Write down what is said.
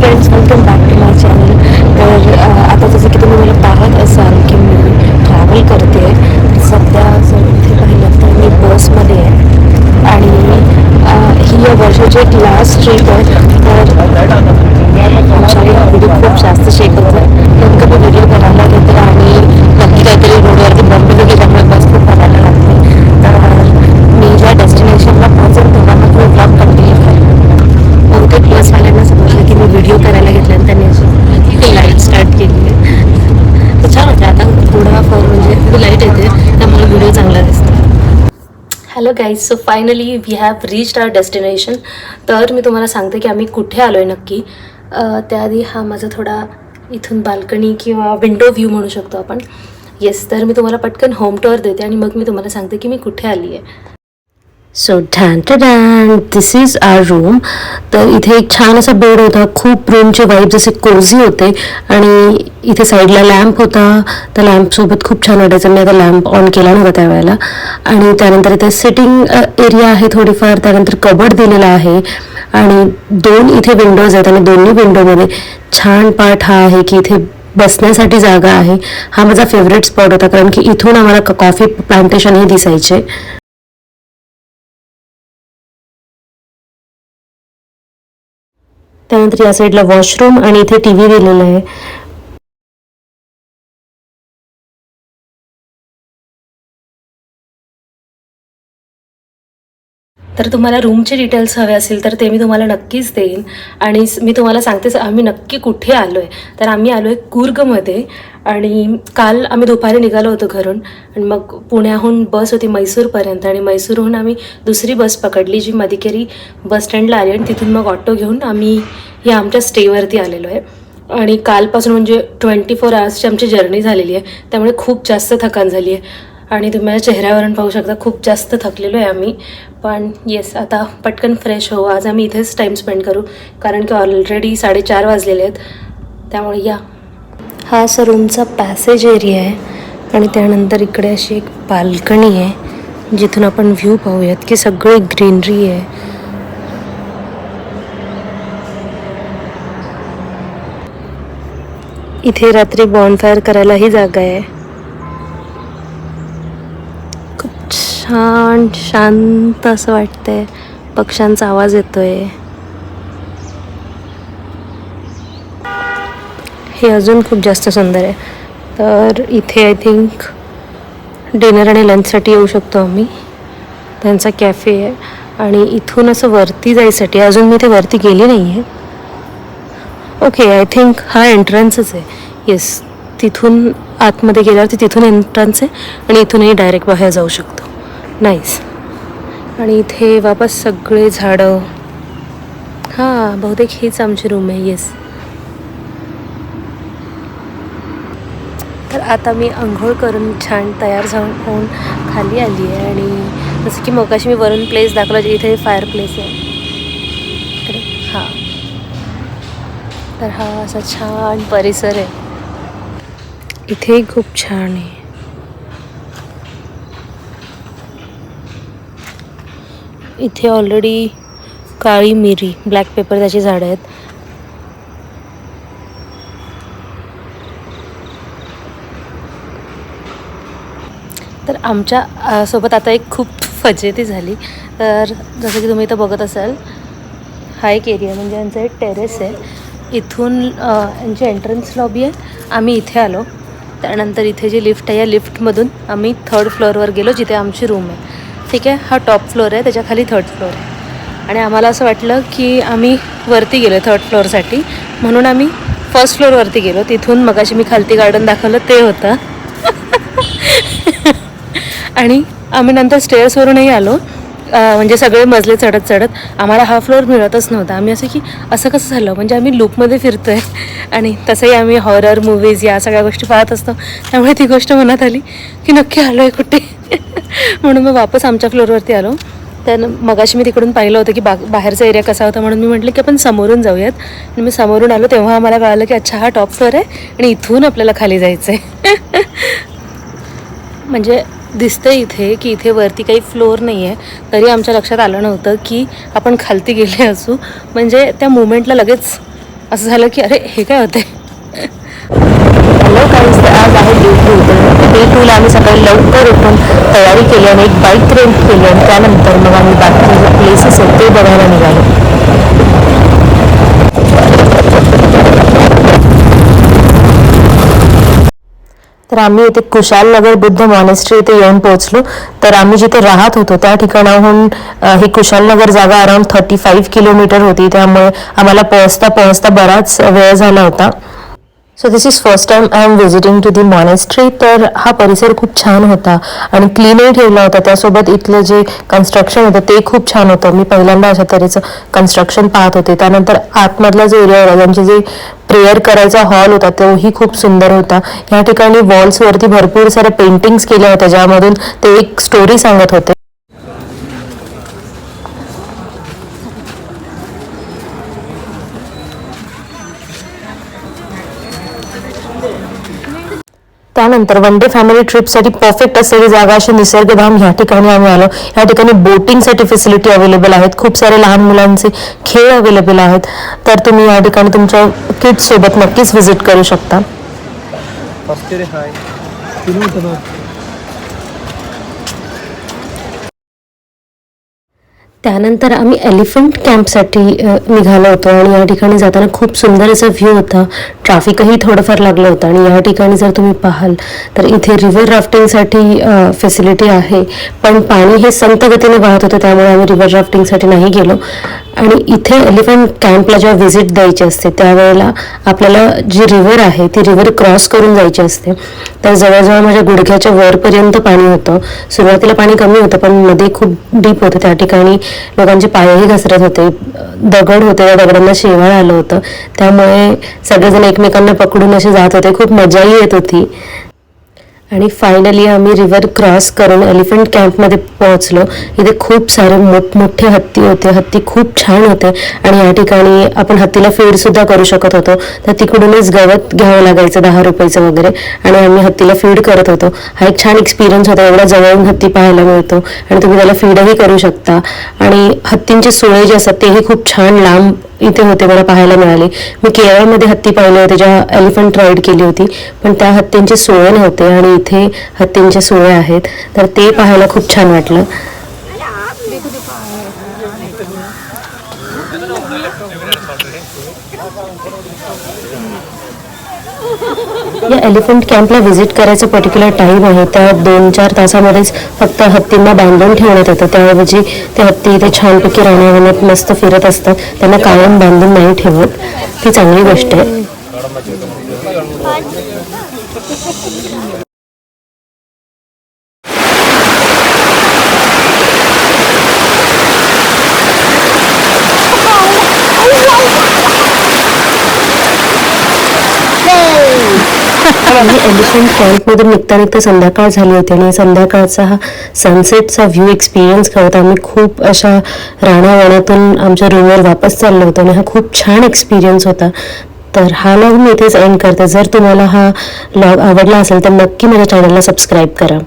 Friends, welcome back to my channel. तर आता जसं की तुम्ही मला पाहत असाल की मी ट्रॅव्हल करते. सध्या जर इथे पाहिलं तर मी बसमध्ये आहे आणि ही या वर्षाची एक लास्ट ट्रिप आहे. तर आमच्या व्हिडिओ खूप जास्त शेक होतं. नेमकं मी व्हिडिओ करायला घेते आणि नक्की काहीतरी रोडवरती बंद गेल्यामुळे बस खूप करायला लागते. तर मी ज्या डेस्टिनेशनला पोहोचेल तेव्हा मग मी ब्लॉग कंटिन्यू करेन. बहुतेक बसवाल्यांना समजलं की मी व्हिडिओ करायला घेतला आणि त्यांनी अशी लाईट स्टार्ट केली आहे. तर छान होते. आता थोडाफार म्हणजे लाईट येते त्यामुळे व्हिडिओ चांगला दिसतो. Hello guys, so finally we have reached our destination. तर मी तुम्हाला सांगते की आम्ही कुठे आलो आहे नक्की. त्याआधी हा माझा थोडा इथून बाल्कनी किंवा विंडो व्ह्यू म्हणू शकतो आपण. येस, तर मी तुम्हाला पटकन होम टूर देते आणि मग मी तुम्हाला सांगते की मी कुठे आली आहे. So this is our room. तर इथे एक छान असा बेड होता. खूप रूमचे वाईब्स असे कोझी होते आणि इथे साईडला लॅम्प होता. त्या लॅम्पसोबत खूप छान वाटायचं. मी आता लॅम्प ऑन केला नव्हता त्यावेळेला. आणि त्यानंतर इथे सिटिंग एरिया आहे थोडीफार. त्यानंतर कबड दिलेला आहे आणि 2 इथे विंडोज आहेत आणि दोन्ही विंडोमध्ये छान पार्ट हा आहे की इथे बसण्यासाठी जागा आहे. हा माझा फेवरेट स्पॉट होता कारण की इथून आम्हाला कॉफी प्लांटेशनही दिसायचे. त्यानंतर या साईडला वॉशरूम आणि इथे टीव्ही दिलेला आहे. तर तुम्हाला रूमचे डिटेल्स हवे असेल तर ते मी तुम्हाला नक्कीच देईन. आणि मी तुम्हाला सांगतेच आम्ही नक्की कुठे आलो आहे. तर आम्ही आलो आहे कूर्गमध्ये. आणि काल आम्ही दुपारी निघालो होतो घरून आणि मग पुण्याहून बस होती मैसूरपर्यंत आणि मैसूरहून आम्ही दुसरी बस पकडली जी मदिकेरी बस स्टँडला आली आणि तिथून मग ऑटो घेऊन आम्ही या आमच्या स्टेवरती आलेलो आहे. आणि कालपासून म्हणजे 24 आवर्सची आमची जर्नी झालेली आहे त्यामुळे खूप जास्त थकान झाली आहे आणि तुम्ही माझ्या चेहऱ्यावरून पाहू शकता खूप जास्त थकलेलो आहे आम्ही. पण येस, आता पटकन फ्रेश होऊ. आज आम्ही इथेच टाईम स्पेंड करू कारण की ऑलरेडी 4:30 वाजलेले आहेत. त्यामुळे या, हा असा रूमचा पॅसेज एरिया आहे आणि त्यानंतर इकडे अशी एक बाल्कनी आहे जिथून आपण व्ह्यू पाहूयात की सगळी ग्रीनरी आहे. इथे रात्री बॉनफायर करायलाही जागा आहे. खूप छान शांत असं वाटतंय. पक्ष्यांचा आवाज येतोय. हे अजून खूप जास्त सुंदर आहे. तर इथे आय थिंक डिनर आणि लंचसाठी येऊ शकतो आम्ही. त्यांचा कॅफे आहे आणि इथून असं वरती जायसाठी अजून मी ते वरती गेली नाही आहे. ओके, आय थिंक हा एंट्रन्सच आहे. येस, तिथून आतमध्ये गेल्यावर तिथून एंट्रन्स आहे आणि इथूनही डायरेक्ट बाहेर जाऊ शकतो. नाईस. आणि इथे वापस सगळे झाडं. हां, बहुतेक हीच आमची रूम आहे. येस. तर आता मी आंघोळ करून छान तयार होऊन खाली आली आहे आणि जसं की मगाशी मी वरून प्लेस दाखवला जे इथे फायर प्लेस आहे इकडे. हां, तर हा असा छान परिसर आहे. इथे खूप छान आहे. इथे ऑलरेडी काळी मिरी, ब्लॅक पेपर त्याची झाडं आहेत. तर आमच्या सोबत आता एक खूप फजिती झाली. तर जसं की तुम्ही इथं बघत असाल हा एक एरिया म्हणजे यांचा एक टेरेस आहे. इथून यांची एंट्रन्स लॉबी आहे. आम्ही इथे आलो. त्यानंतर इथे जी लिफ्ट आहे या लिफ्टमधून आम्ही 3rd फ्लोअरवर गेलो जिथे आमची रूम आहे. ठीक आहे, हा टॉप फ्लोअर आहे, त्याच्या खाली 3rd फ्लोअर आहे. आणि आम्हाला असं वाटलं की आम्ही वरती गेलो 3rd फ्लोअरसाठी म्हणून आम्ही 1st फ्लोअरवरती गेलो. तिथून मगाशी मी खालती गार्डन दाखवलं ते होतं. आणि आम्ही नंतर स्टेअर्सवरूनही आलो. म्हणजे सगळे मजले चढत आम्हाला हा फ्लोअर मिळतच नव्हता. आम्ही असं कसं झालं म्हणजे आम्ही लूपमध्ये फिरतो आहे आणि तसंही आम्ही हॉरर मूवीज या सगळ्या गोष्टी पाहत असतो त्यामुळे ती गोष्ट मनात आली की नक्की आलो आहे कुठे. म्हणून मग वापस आमच्या फ्लोअरवरती आलो. तर मगाशी मी तिकडून पाहिलं होतं की बाहेरचा एरिया कसा होता म्हणून मी म्हटलं की आपण समोरून जाऊयात. आणि मी समोरून आलो तेव्हा आम्हाला कळालं की अच्छा हा टॉप फ्लोअर आहे आणि इथून आपल्याला खाली जायचं आहे. म्हणजे दिसतं इथे की इथे वरती काही फ्लोअर नाही आहे तरी आमच्या लक्षात आलं नव्हतं की आपण खालती गेले असू. म्हणजे त्या मुवमेंटला लगेच असं झालं की अरे हे काय होते. हॅलो काहीच आज आहे डे 2. तर डे 2ला आम्ही सकाळी लवकर उठून तयारी केली आणि एक बाईक रेंट केली आणि त्यानंतर मग आम्ही बाकी जे प्लेसेस आहेत ते बघायला निघालो. तर आम्ही इथे कुशालनगर बुद्ध मॉनेस्ट्री इथे येऊन पोहोचलो. तर आम्ही जिथे राहत होतो त्या ठिकाणाहून ही कुशालनगर जागा अराउंड 35 किलोमीटर होती, त्यामुळे आम्हाला पोहोचता बराच वेळ झाला होता. So this is first time I am visiting to the monastery. तर हा परिसर खूप छान होता आणि क्लीनही ठेवला होता. त्यासोबत इथलं जे कन्स्ट्रक्शन होतं ते खूप छान होतं. मी पहिल्यांदा अशा तऱ्हेचं कन्स्ट्रक्शन पाहत होते. त्यानंतर आतमधला जो एरिया होता, त्यांचे जे प्रेयर करायचा हॉल होता तोही खूप सुंदर होता. या ठिकाणी वॉल्सवरती भरपूर साऱ्या पेंटिंग्स केल्या होत्या, ज्यामधून ते एक स्टोरी सांगत होते. त्यानंतर वन डे फॅमिली ट्रिपसाठी परफेक्ट असलेली जागा अशी निसर्गधाम ह्या ठिकाणी आम्ही आलो. या ठिकाणी बोटिंगसाठी फॅसिलिटी अवेलेबल आहेत. खूप सारे लहान मुलांचे खेळ अवेलेबल आहेत. तर तुम्ही या ठिकाणी तुमच्या किड्स सोबत नक्कीच व्हिजिट करू शकता. त्यानंतर आम्ही एलिफंट कॅम्पसाठी निघालो होतो आणि या ठिकाणी जाताना खूप सुंदर असा व्ह्यू होता. ट्रॅफिकही थोडंफार लागलं होतं आणि या ठिकाणी जर तुम्ही पाहाल तर इथे रिव्हर राफ्टिंगसाठी फॅसिलिटी आहे, पण पाणी हे संत गतीने वाहत होतं, त्यामुळे आम्ही रिव्हर राफ्टिंगसाठी नाही गेलो. आणि इथे एलिफंट कॅम्पला जेव्हा व्हिजिट द्यायची असते त्यावेळेला आपल्याला जी रिव्हर आहे ती रिव्हर क्रॉस करून जायची असते. तर जवळजवळ माझ्या गुडघ्याच्या वरपर्यंत पाणी होतं. सुरुवातीला पाणी कमी होतं, पण मध्ये खूप डीप होतं. त्या ठिकाणी लोकांचे पायही घसरत होते, दगड होते, त्या दगडांना शेवाळ आलं होतं. त्यामुळे सगळेजण एकमेकांना पकडून असे जात होते. खूप मजाही येत होती. आणि फायनली आम्ही रिव्हर क्रॉस करून एलिफंट कॅम्पमध्ये पोहोचलो. इथे खूप सारे मोठमोठे हत्ती होते. हत्ती खूप छान होते आणि या ठिकाणी आपण हत्तीला फीडसुद्धा करू शकत होतो. तर तिकडूनच गवत घ्यावं लागायचं 10 रुपयाचं वगैरे, आणि आम्ही हत्तीला फीड करत होतो. हा एक छान एक्सपिरियन्स होता. एवढा जवळून हत्ती पाहायला मिळतो आणि तुम्ही त्याला फीडही करू शकता. आणि हत्तींचे सुळे जे असतात तेही खूप छान लांब इथे होते, मला पाहायला मिळाले. मी केरळमध्ये हत्ती पाहिले होते जेव्हा एलिफंट राईड केली होती, पण त्या हत्तींचे सुळे नव्हते आणि इथे हत्तींचे सुळे आहेत. तर ते पाहायला खूप छान वाटलं. या एलिफंट कॅम्पला व्हिजिट करायचं पर्टिक्युलर टाईम आहे. त्या 2-4 तासामध्येच फक्त हत्तींना बांधून ठेवण्यात येतं. त्याऐवजी ते हत्ती इथे छानपैकी रानावनात मस्त फिरत असतात. त्यांना कायम बांधून नाही ठेवत. ती चांगली गोष्ट आहे. आम्ही एलिफंट कॅम्पमधून निघता संध्याकाळ झाली होती आणि संध्याकाळचा हा सनसेटचा व्ह्यू एक्सपिरियन्स करत आम्ही खूप अशा रानावनातून आमच्या रूमवर वापस चाललो होतो आणि हा खूप छान एक्सपिरियन्स होता. तर हा व्लॉग मी इथेच एंड करते. जर तुम्हाला हा व्लॉग आवडला असेल तर नक्की माझ्या चॅनलला सबस्क्राईब करा.